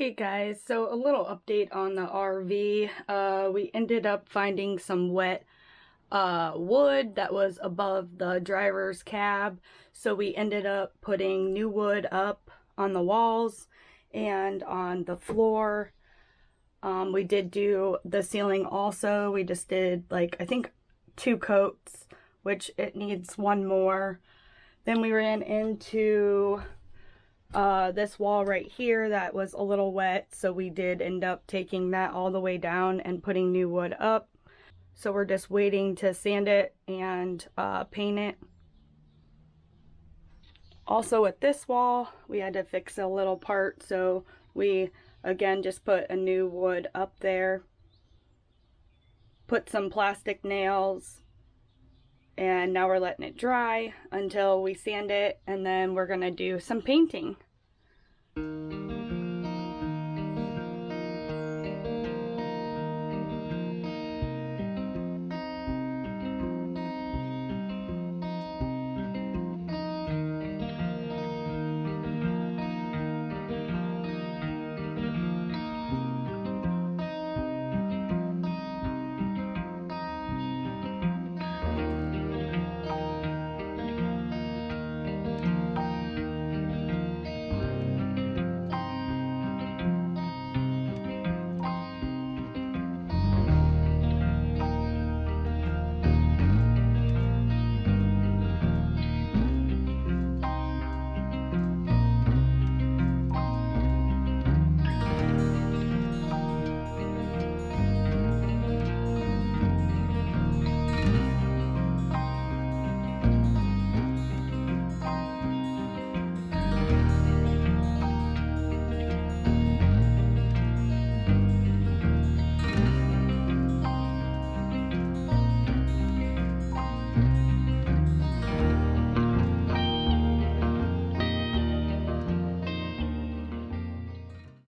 Hey guys, so a little update on the RV. We ended up finding some wet wood that was above the driver's cab, so we ended up putting new wood up on the walls and on the floor. We did do the ceiling also. We just did like I think 2 coats, which it needs one more. Then we ran into this wall right here that was a little wet, so we did end up taking that all the way down and putting new wood up. So we're just waiting to sand it and paint it. Also with this wall, we had to fix a little part, so we again just put a new wood up there, put some plastic nails, and now we're letting it dry until we sand it, and then we're gonna do some painting.